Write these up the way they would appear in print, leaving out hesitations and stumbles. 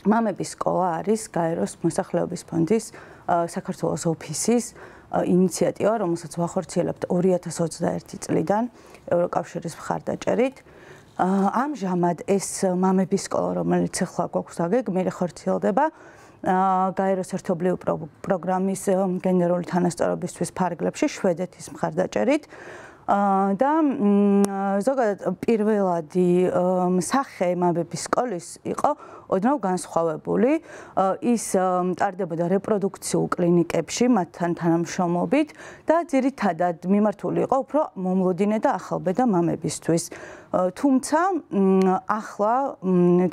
მამების სკოლა არის გაეროს მოსახლეობის ფონდის საქართველოს ოფისის ინიციატივა, რომელსაც ვახორციელებთ 2021 წლიდან ევროკავშირის მხარდაჭერით. ამჟამად ეს მამების სკოლა, რომელიც ახლა გვაქვს დაგეგმილი, ხორციელდება გაეროს ერთობლივ პროგრამის გენერალური თანასწორობისთვის ფარგლებში შვედეთის მხარდაჭერით. და ზოგადად პირველადი სახე მამების სკოლის იყო ოდნავ განსხვავებული. ის ტარდებოდა რეპროდუქციულ კლინიკებში მათთან თანამშრომლობით და ძირითადად მიმართული იყო უფრო მომლოდინე და ახალბედა მამებისთვის. თუმცა ახლა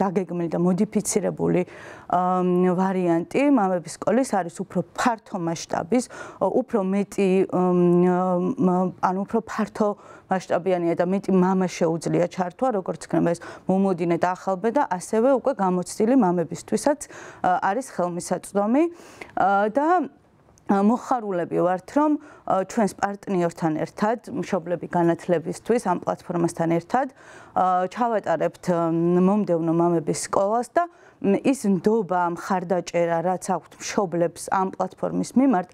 დაგეგმილი და მოდიფიცირებული ვარიანტი მამების სკოლის არის უფრო ფართო მასშტაბის, უფრო მეტი ანუ უფრო ფართო მასშტაბიანია და მეტი მამა შეუძლია ჩართვა, როგორც იქნება ეს მომლოდინე და ახალბედა, ასევე უკვე გამოცდილი მამებისთვისაც არის ხელმისაწვდომი და მოხარულები ვართ, რომ ჩვენს პარტნიორთან ერთად, მშობლები განათლებისთვის ამ პლატფორმასთან ერთად ჩავატარებთ მომდევნო მამების სკოლას და ის ნდობა, მხარდაჭერა, რაც აქვთ მშობლებს ამ პლატფორმის მიმართ,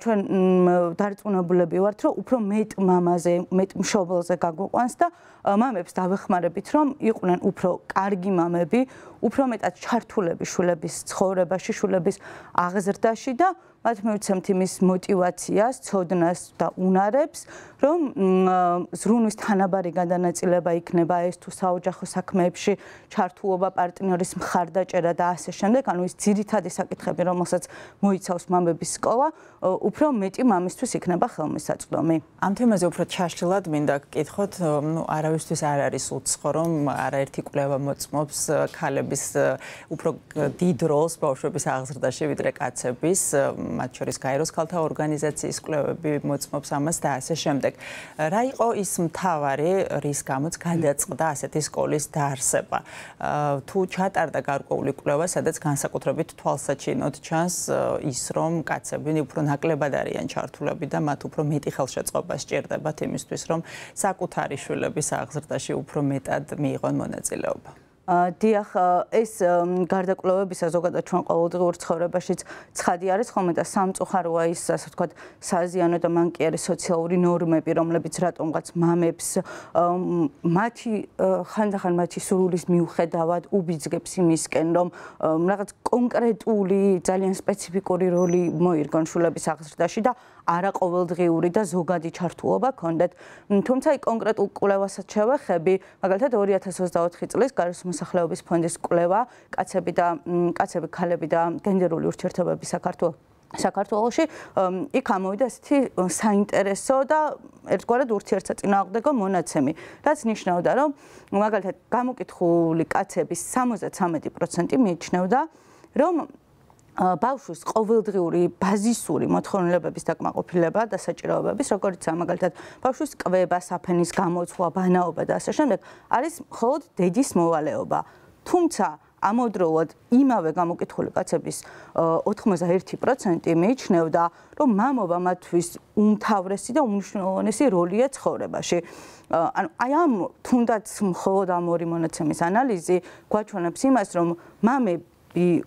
ჩვენ დარწმუნებულები ვართ, რომ უფრო მეტ მამაზე, მეტ მშობელზე გაგვიყვანს და მამებს დავეხმარებით, რომ იყვნენ უფრო კარგი მამები, უფრო მეტად ჩართულები შვილების ცხოვრებაში, შვილების აღზრდაში და მათ მივცემთ იმის мотиваციას, ცოდნას და უნარებს, რომ ზრუნვის თანაბარი გადანაწილება იქნება ეს თუ საოჯახო საქმეებში ჩართულობა, პარტნიორის მხარდაჭერა და ასე შემდეგ, ანუ ის ძირითადი საკითხები, რომელსაც მოიცავს მამების სკოლა, უფრო მეტი მამისთვის იქნება ხელმისაწვდომი. ამ თემაზე უფრო ჩაშლილად მინდა გკითხოთ, არავისთვის არ არის უცხო, რომ არაერთი კვლევა მოწმობს ქალების უფრო დიდ როლს ბავშვების აღზრდაში, ვიდრე კაცების, მათ შორის გაეროს ქალთა ორგანიზაციის კვლევები მოწმობს ამას და ასე შემდეგ. რა იყო ის მთავარი, რის გამოც გადაწყდა ასეთი სკოლის დაარსება? თუ ჩატარდა გარკვეული კვლევა, სადაც განსაკუთრებით თვალსაჩინოდ ჩანს ის, რომ კაცები უფრო ნაკლებად არიან ჩართულები და მათ უფრო მეტი ხელშეწყობა სჭირდებათ იმისთვის, რომ საკუთარი შვილების აღზრდაში უფრო მეტად მიიღონ მონაწილეობა. დიახ, ეს გარდა კვლევებისა ზოგადად ჩვენ ყოველდღიურ ცხოვრებაშიც ცხადი არის ხოლმე და სამწუხაროა ის, ასე ვთქვათ, საზიანო და მანკი არის სოციალური ნორმები, რომლებიც რატომღაც მამებს მათი ხანდახან მათი სურვილის მიუხედავად უბიძგებს იმისკენ, რომ რაღაც კონკრეტული, ძალიან სპეციფიკური როლი მოირგონ შვილების აღზრდაში და არა ყოველდღიური და ზოგადი ჩართულობა ჰქონდეთ. თუმცა კონკრეტულ კვლევასაც შევეხები, მაგალითად 2024 წლის გაეროს მოსახლეობის ფონდის კვლევა კაცები, ქალები და გენდერული ურთიერთობები საქართველოში, იქ ამოვიდა ესეთი საინტერესო და ერთგვარად ურთიერთსაწინააღმდეგო მონაცემი, რაც ნიშნავდა, რომ მაგალითად გამოკითხული კაცების 73% მიიჩნევდა, რომ ბავშვის ყოველდღიური ბაზისური მოთხოვნილებების დაკმაყოფილება და საჭიროებების, როგორიცაა მაგალითად ბავშვის კვება, საფენის გამოცვლა, ბანაობა და ასე შემდეგ, არის მხოლოდ დედის მოვალეობა. თუმცა ამავდროულად იმავე გამოკითხული კაცების 81% მიიჩნევდა, რომ მამობა მათთვის უმთავრესი და უმნიშვნელოვანესი როლია ცხოვრებაში. ანუ აი ამ თუნდაც მხოლოდ ამ ორი მონაცემის ანალიზი გვაჩვენებს იმას, რომ მამები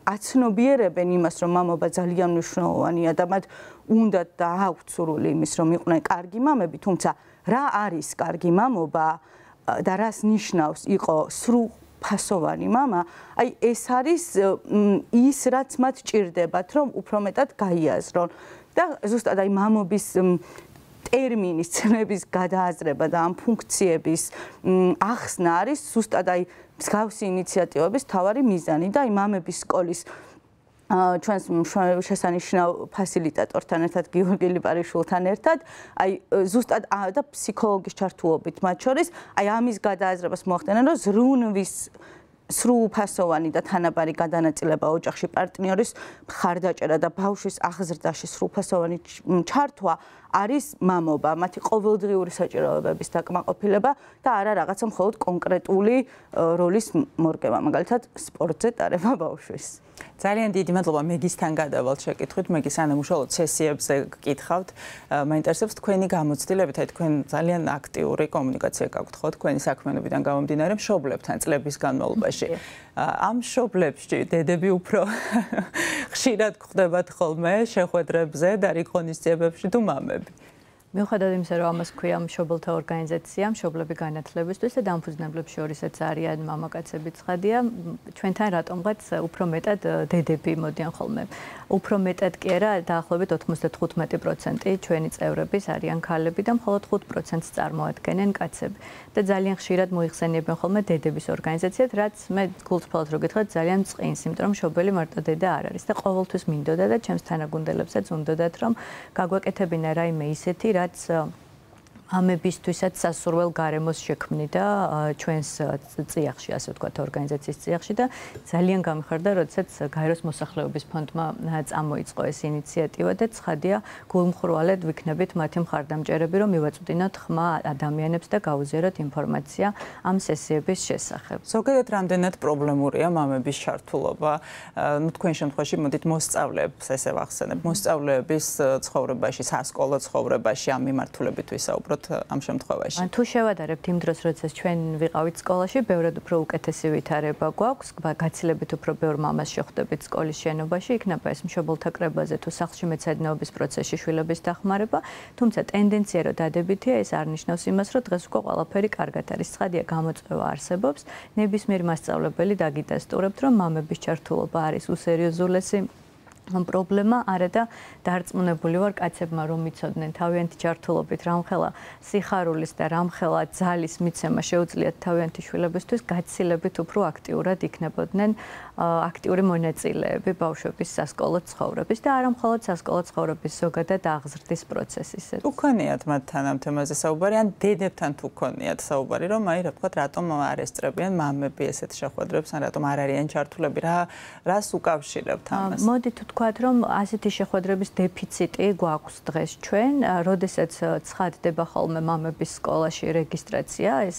აცნობიერებენ იმას, რომ მამობა ძალიან მნიშვნელოვანია და მათ უნდათ და აქვთ სურვილი იმის, რომ იყვნენ კარგი მამები, თუმცა რა არის კარგი მამობა და რას ნიშნავს იყო სრულფასოვანი მამა, აი ეს არის ის, რაც მათ ჭირდებათ, რომ უფრო მეტად გაიაზრონ და ზუსტად აი მამობის ტერმინის ცნების გადააზრება და ამ ფუნქციების ახსნა არის ზუსტად აი მსგავსი ინიციატივების მთავარი მიზანი და აი მამების სკოლის ჩვენს შესანიშნავ ფასილიტატორთან ერთად გიორგი ლიპარიშვილთან ერთად აი ზუსტად და ფსიქოლოგის ჩართულობით მათ შორის აი ამის გადააზრებას მოახდენენ, რომ ზრუნვის სრულფასოვანი და თანაბარი გადანაწილება ოჯახში, პარტნიორის მხარდაჭერა და ბავშვის აღზრდაში სრულფასოვანი ჩართვა არის მამობა, მათი ყოველდღიური საჭიროებების დაკმაყოფილება და არა რაღაცა მხოლოდ კონკრეტული როლის მორგება, მაგალითად სპორტზე ტარება ბავშვის. ძალიან დიდი მადლობა მეგისთან გადავალთ შეკითხვით. მეგი სანამ უშუალოდ სესიებზე გკითხავთ, მაინტერესებს თქვენი გამოცდილებით, აი თქვენ ძალიან აქტიური კომუნიკაცია გაქვთ ხო თქვენი საქმიანობიდან გამომდინარე მშობლებთან წლების განმავლობაში. ამ მშობლებში დედები უფრო ხშირად გვხვდებათ ხოლმე შეხვედრებზე და რიგ ღონისძიებებში თუ მამები? მიუხედავად იმისა, რომ ამას ქვია მშობელთა ორგანიზაცია, მშობლები განათლებისთვის და დამფუძნებლებს შორისაც არიან მამაკაცები ცხადია, ჩვენთან რატომღაც უფრო მეტად დედები მოდიან ხოლმე. უფრო მეტად კი არა, დაახლოებით 95% ჩვენი წევრების არიან ქალები და მხოლოდ 5%-ს წარმოადგენენ კაცები. და ძალიან ხშირად მოიხსენიებენ ხოლმე დედების ორგანიზაციად, რაც მე გულწრფელად რო გითხრათ, ძალიან წყინს, იმიტომ რომ მშობელი მარტო დედა არ არის და ყოველთვის მინდოდა და ჩემს თანაგუნდელებსაც უნდოდათ, რომ გაგვეკეთებინა რაიმე ისეთი, რაც მამებისთვისაც სასურველ გარემოს შექმნიდა ჩვენს წიაღში, ასე ვთქვათ, ორგანიზაციის წიაღში და ძალიან გამიხარდა, როდესაც გაეროს მოსახლეობის ფონდმა წამოიწყო ეს ინიციატივა და ცხადია, გულმხრვალედ ვიქნებით მათი მხარდამჭერები, რომ მივაწვდინოთ ხმა ადამიანებს და გაუზიაროთ ინფორმაცია ამ სესიების შესახებ. ზოგადად რამდენად პრობლემურია მამების ჩართულობა? თქვენ შემთხვევაში მოდით მოსწავლეებს ესე ვახსენებ, მოსწავლეების ცხოვრებაში, სასკოლო ცხოვრებაში ამ მიმართულებით ვისაუბროთ ამ შემთხვევაში. თუ შევადარებთ იმ დროს, როდესაც ჩვენ ვიყავით სკოლაში, ბევრად უფრო უკეთესი ვითარება გვაქვს, გაცილებით უფრო ბევრ მამას შეხვდებით სკოლის შენობაში, იქნება ეს მშობელთა კრებაზე თუ სახლში მეცადინეობის პროცესში შვილების დახმარება, თუმცა ტენდენცია რომ დადებითია, ეს არ ნიშნავს იმას, რომ დღეს უკვე ყველაფერი კარგად არის. ცხადია, გამოწვევა არსებობს, ნებისმიერ მასწავლებელი დაგიდასტურებთ, რომ მამების ჩართულობა არის უსერიოზულესი პრობლემა არა და დარწმუნებული ვარ კაცებმა რომ იცოდნენ თავიანთი ჩართულობით რამხელა სიხარულის და რამხელა ძალის მიცემა შეუძლიათ თავიანთი შვილებისთვის გაცილებით უფრო აქტიურად იქნებოდნენ აქტიური მონაწილეები ბავშვების სასკოლო ცხოვრების და არა მხოლოდ სასკოლო ცხოვრების ზოგადად აღზრდის პროცესისეც. უქონიათ მათთან ამ თემაზე საუბარი ან დედებთან თუ ქონიათ საუბარი რომ აი რა ვთქვათ რატომ არ ესწრებიან მამები ესეთ შეხვედრებს ან რატომ არ არიან ჩართულები რას უკავშირებთ ამას? მოდით ვთქვათ რომ ასეთი შეხვედრების დეფიციტი გვაქვს დღეს ჩვენ, როდესაც ცხადდება ხოლმე მამების სკოლაში რეგისტრაცია, ეს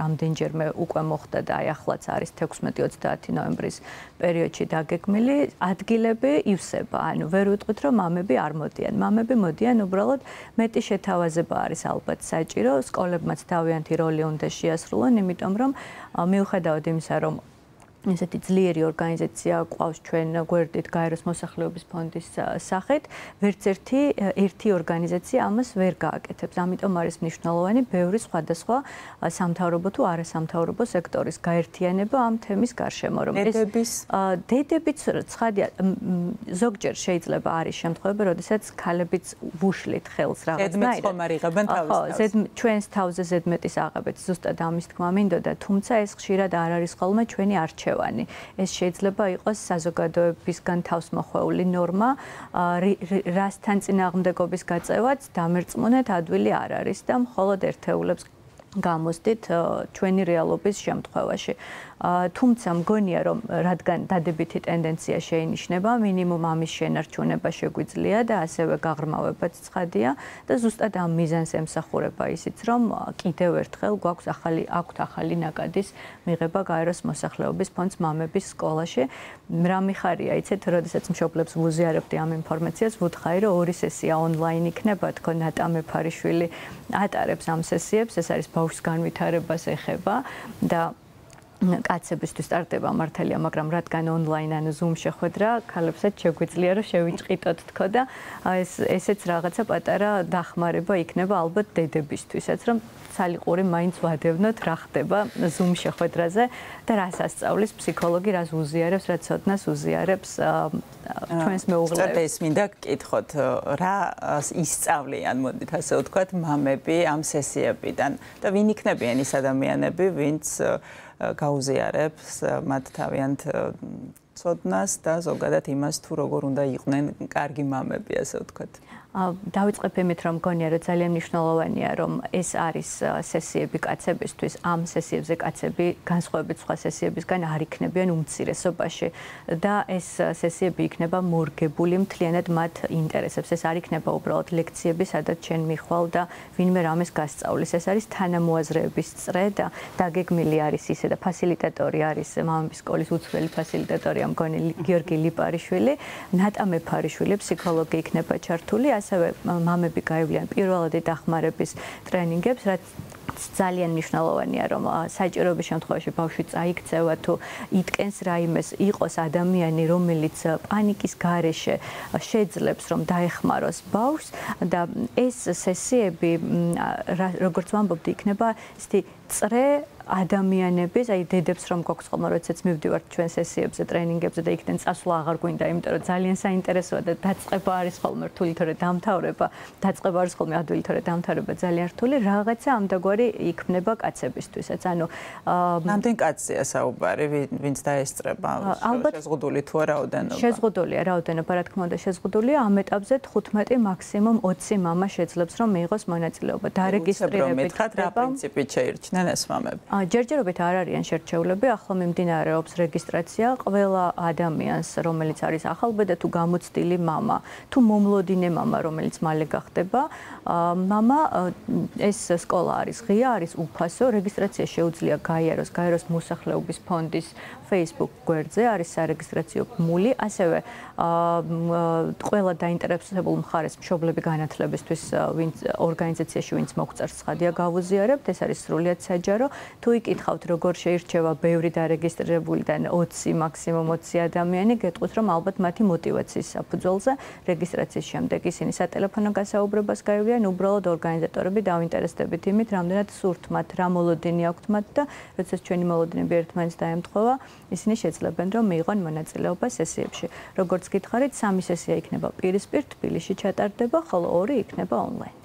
რამდენჯერმე უკვე მოხდა და აი ახლაც არის 16-30 ნოემბრის პერიოდში დაგეგმილი ადგილები ივსება. ანუ ვერ ვიტყვით რომ მამები არ მოდიან. მამები მოდიან, უბრალოდ მეტი შეთავაზება არის ალბათ საჭირო, სკოლებმაც თავიანთი როლი უნდა შეასრულონ, იმიტომ რომ მიუხედავად იმისა, რომ ესეთი ძლიერი ორგანიზაცია ყავს ჩვენ გვერდით გაეროს მოსახლეობის ფონდის სახით, ვერც ერთი ორგანიზაცია ამას ვერ გააკეთებს. ამიტომ არის მნიშვნელოვანი ბევრი სხვადასხვა სამთავრობო თუ არასამთავრობო სექტორის გაერთიანება ამ თემის გარშემო, რომ დედებიც ცხადია ზოგჯერ შეიძლება არის შემთხვევები, როდესაც ქალებიც ვუშლით ხელს რაღაცნაირად. ჩვენს თავზე ზედმეტის აღებით ზუსტად ამის თქმა მინდოდა, თუმცა ეს ხშირად არ არის ხოლმე ჩვენი არჩევანი. ეს შეიძლება იყოს საზოგადოებისგან თავსმოხვეული ნორმა, რასთან წინააღმდეგობის გაწევაც დამერწმუნეთ ადვილი არ არის და მხოლოდ ერთეულებს გამოსდით ჩვენი რეალობის შემთხვევაში. თუმცა მგონია რომ რადგან დადებითი ტენდენცია შეინიშნება, მინიმუმ ამის შენარჩუნება შეგვიძლია და ასევე გაღრმავებაც ცხადია და ზუსტად ამ მიზანს ემსახურება ისიც რომ კიდევ ერთხელ გვაქვს ახალი ნაკადის მიღება გაეროს მოსახლეობის ფონდს მამების სკოლაში. რა მიხარია, იცით, როდესაც მშობლებს ვუზიარებდი ამ ინფორმაციას, ვუთხარი რომ ორი სესია ონლაინ იქნება, თქო ნატა მეფარიშვილი ატარებს ამ სესიებს, ეს არის ბავშვის განვითარებას ეხება და კაცებისთვის სტარტება მართალია, მაგრამ რადგან ონლაინ ანუ Zoom შეხვედრა, ქალებსაც შეგვიძლია რომ შევიჭყიდოთ თქო და ესეც რაღაცა პატარა დახმარება იქნება ალბათ დედებისთვისაც, რომ ცალიყური მაინც ვადევნოთ რა ხდება Zoom შეხვედრაზე და რას ასწავლის ფსიქოლოგი, რას უზიარებს, რა ცოდნას უზიარებს ჩვენს მეუღლეებს. ეს მინდა გკითხოთ, რა ისწავლიან, მოდით ასე ვთქვათ, მამები ამ სესიებიდან და ვინ იქნებიან ის ადამიანები, ვინც გაუზიარებს მათ თავიანთ ცოდნას და ზოგადად იმას თუ როგორ უნდა იყვნენ კარგი მამები, ასე ვთქვათ. დავიწყებ იმით, რომ მგონია, რომ ძალიან მნიშვნელოვანია, რომ ეს არის სესიები კაცებისთვის, ამ სესიებზე კაცები განსხვავებით სხვა სესიებისგან არ იქნებიან უმცირესობაში და ეს სესიები იქნება მორგებული მთლიანად მათ ინტერესებს. ეს არ იქნება უბრალოდ ლექციები, სადაც შენ მიხვალ და ვინმე რამეს გასწავლის. ეს არის თანამოაზრეების წრე და დაგეგმილი არის ისე და ფასილიტატორი არის მამების სკოლის უცვლელი ფასილიტატორია მგონი გიორგი ლიპარიშვილი, ნატა მეფარიშვილი, ფსიქოლოგი იქნება ჩართული. ასევე მამები გაივლიან პირველადი დახმარების ტრენინგებს, რაც ძალიან მნიშვნელოვანია, რომ საჭიროების შემთხვევაში ბავშვი წაიქცევა თუ იტკენს რაიმეს, იყოს ადამიანი, რომელიც პანიკის გარეშე შეძლებს, რომ დაეხმაროს ბავშვს და ეს სესიები, როგორც ვამბობდი, იქნება ისეთი წრე ადამიანების, აი დედებს რომ გვაქვს ხოლმე, როდესაც მივდივართ ჩვენ სესიებზე, ტრენინგებზე და იქიდან წასვლა აღარ გვინდა, იმიტომ რომ ძალიან საინტერესოა და დაწყება არის ხოლმე რთული, თორე დამთავრება, დაწყება არის ხოლმე ადვილი, თორე დამთავრება ძალიან რთული, რაღაცა ამდაგვარი იქმნება კაცებისთვისაც. ანუ ნამდვილ კაცია საუბარი, ვინც დაესწრება, შეზღუდული თუ რაოდენობა. შეზღუდულია რაოდენობა, რა თქმა უნდა, შეზღუდულია ამ ეტაპზე 15 მაქსიმუმ 20 მამა შეძლებს რომ მიიღოს მონაწილეობა. დარეგისტრირებით რა პრინციპით შეირჩნენ ეს მამები? ჯერჯერობით არ არიან შერჩეულები, ახლა მიმდინარეობს რეგისტრაცია ყველა ადამიანს, რომელიც არის ახალბედა თუ გამოცდილი მამა, თუ მომლოდინე მამა, რომელიც მალე გახდება მამა, ეს სკოლა არის ღია, არის უფასო, რეგისტრაცია შეუძლია გაიაროს მოსახლეობის ფონდის Facebook გვერდზე, არის სარეგისტრაციო ბმული, ასევე ყველა დაინტერესებულ მხარეს მშობლები განათლებისთვის, ვინც ორგანიზაციაში ვინც მოგწერს ცხადია გავუზიარებთ, ეს არის სრულიად საჯარო. თუ იკითხავთ როგორ შეირჩევა ბევრი დარეგისტრირებულიდან 20 მაქსიმუმ 20 ადამიანი, გეტყვით რომ ალბათ მათი мотиваციის საფუძველზე რეგისტრაციის შემდეგ ისინი სატელეფონო გასაუბრებას გაივლიან, უბრალოდ ორგანიზატორები დაინტერესდებით იმით, რამდენად სურთ მათ, რა მოლოდინი აქვთ მათ და როდესაც ჩვენი მოლოდინები ერთმანეთს დაემთხვევა, ისინი შეძლებენ რომ მიიღონ მონაწილეობა სესიებში. როგორც გითხარით, 3 სესია იქნება პირისპირ თბილისში ჩატარდება, ხოლო 2 იქნება ონლაინ.